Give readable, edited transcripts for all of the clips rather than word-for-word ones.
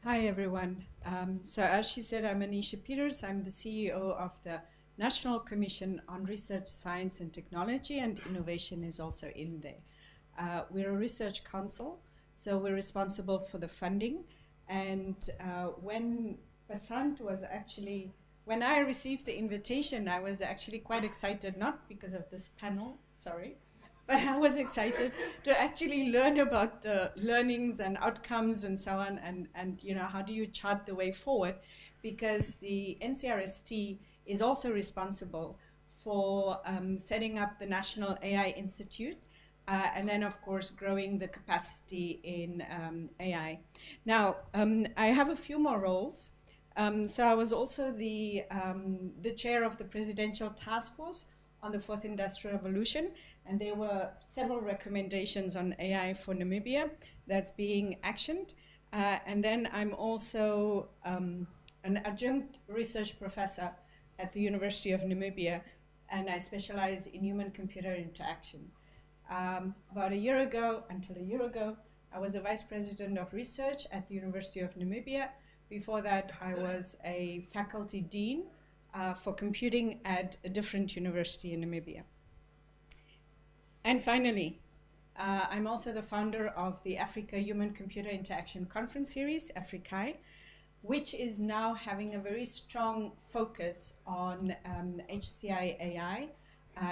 Hi, everyone. So as she said, I'm Anicia Peters. I'm the CEO of the National Commission on Research, Science and Technology, and innovation is also in there. We're a research council, so we're responsible for the funding. And when Passant was actually, when I received the invitation, I was actually quite excited, not because of this panel, sorry, but I was excited to actually learn about the learnings and outcomes and so on, and how do you chart the way forward, because the NCRST is also responsible for setting up the National AI Institute, and then of course growing the capacity in AI. Now, I have a few more roles. So I was also the chair of the Presidential Task Force on the Fourth Industrial Revolution, and there were several recommendations on AI for Namibia that's being actioned. And then I'm also an adjunct research professor at the University of Namibia, and I specialize in human-computer interaction. About a year ago, I was a vice president of research at the University of Namibia. Before that, I was a faculty dean for computing at a different university in Namibia. And finally, I'm also the founder of the Africa Human-Computer Interaction Conference Series, AFRICAI, which is now having a very strong focus on HCI AI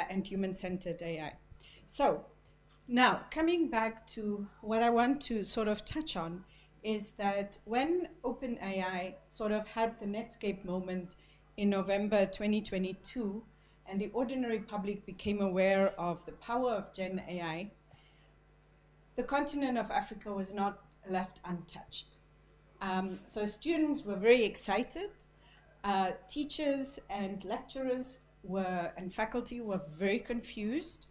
and human-centered AI. So now, coming back to what I want to sort of touch on is that when OpenAI sort of had the Netscape moment in November 2022, and the ordinary public became aware of the power of Gen AI, the continent of Africa was not left untouched. So students were very excited. Teachers and lecturers and faculty were very confused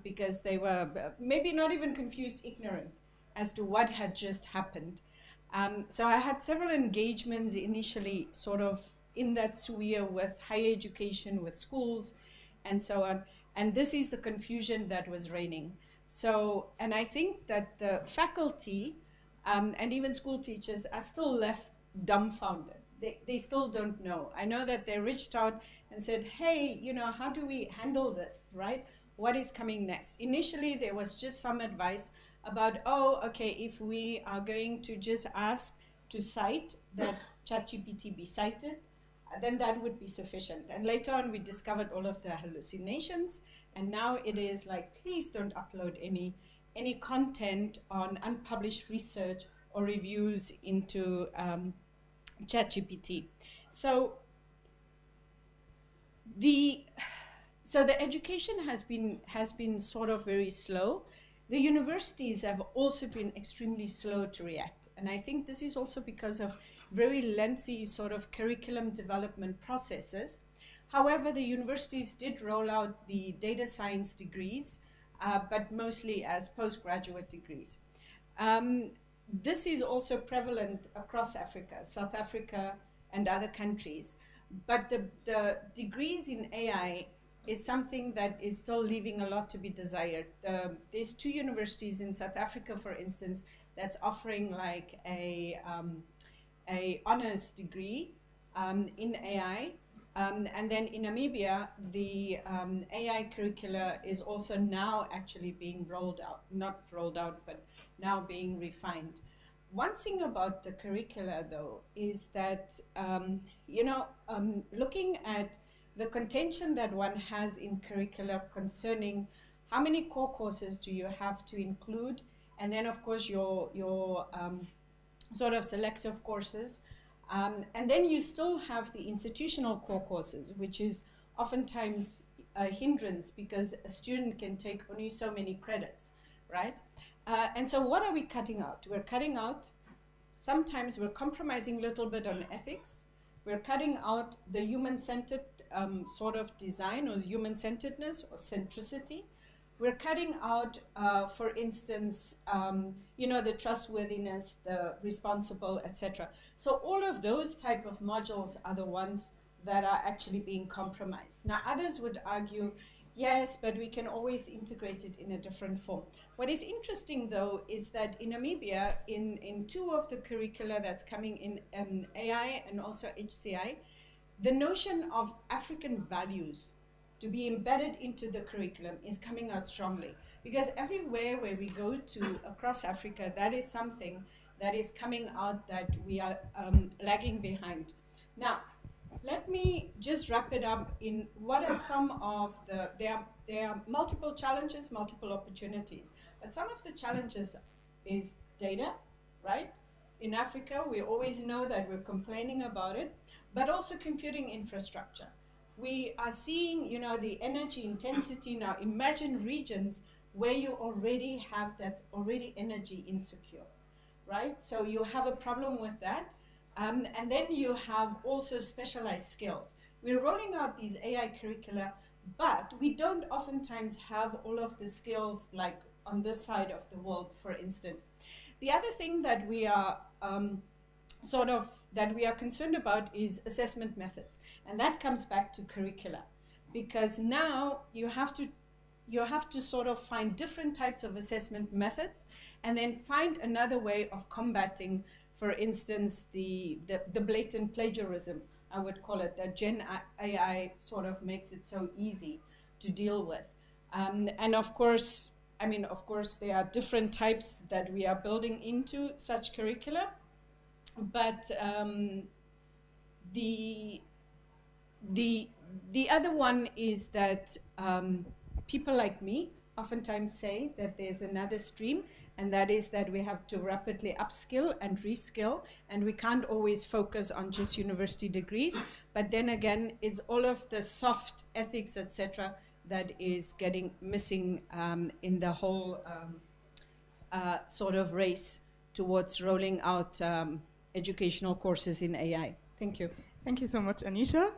because they were maybe not even confused, ignorant as to what had just happened. So I had several engagements initially sort of in that sphere with higher education, with schools, and so on. And this is the confusion that was reigning. So, and I think that the faculty and even school teachers are still left dumbfounded. They still don't know. I know that they reached out and said, hey, how do we handle this, right? What is coming next? Initially, there was just some advice about, oh, okay, if we are going to just ask to cite that ChatGPT be cited, then that would be sufficient. And later on, we discovered all of the hallucinations. And now it is like, please don't upload any content on unpublished research or reviews into ChatGPT. So the education has been sort of very slow. The universities have also been extremely slow to react. And I think this is also because of very lengthy sort of curriculum development processes. However, the universities did roll out the data science degrees, but mostly as postgraduate degrees. This is also prevalent across Africa, South Africa, and other countries. But the degrees in AI is something that is still leaving a lot to be desired. There's 2 universities in South Africa, for instance, that's offering like a honors degree in AI. And then in Namibia, the AI curricula is also now actually being rolled out, not rolled out, but now being refined. One thing about the curricula, though, is that, looking at the contention that one has in curricula concerning how many core courses do you have to include, and then, of course, your sort of selective courses. And then you still have the institutional core courses, which is oftentimes a hindrance because a student can take only so many credits, right? And so what are we cutting out? We're cutting out, sometimes we're compromising a little bit on ethics. We're cutting out the human-centered sort of design, or human-centeredness or centricity. We're cutting out, for instance, the trustworthiness, the responsible, etc. So all of those type of modules are the ones that are actually being compromised. Now, others would argue Yes, but we can always integrate it in a different form. What is interesting, though, is that in Namibia, in two of the curricula that's coming in AI and also HCI, the notion of African values to be embedded into the curriculum is coming out strongly. Because everywhere where we go to across Africa, that is something that is coming out that we are lagging behind. Now, let me just wrap it up in what are some of the, there are multiple challenges, multiple opportunities. But some of the challenges is data, right? In Africa, we always know that we're complaining about it, but also computing infrastructure. We are seeing, you know, the energy intensity now. Imagine regions where you already have that's already energy insecure, right? So you have a problem with that. And then you have also specialized skills. We're rolling out these AI curricula, but we don't oftentimes have all of the skills like on this side of the world, for instance. The other thing that we are that we are concerned about is assessment methods. And that comes back to curricula, because now you have to sort of find different types of assessment methods and then find another way of combating, for instance, the blatant plagiarism, I would call it, that Gen AI sort of makes it so easy to deal with. And of course, I mean, of course, there are different types that we are building into such curricula, but the other one is that people like me oftentimes say that there's another stream, and that is that we have to rapidly upskill and reskill, and we can't always focus on just university degrees. But then again, it's all of the soft ethics, etc., that is getting missing in the whole sort of race towards rolling out educational courses in AI. Thank you. Thank you so much, Anicia.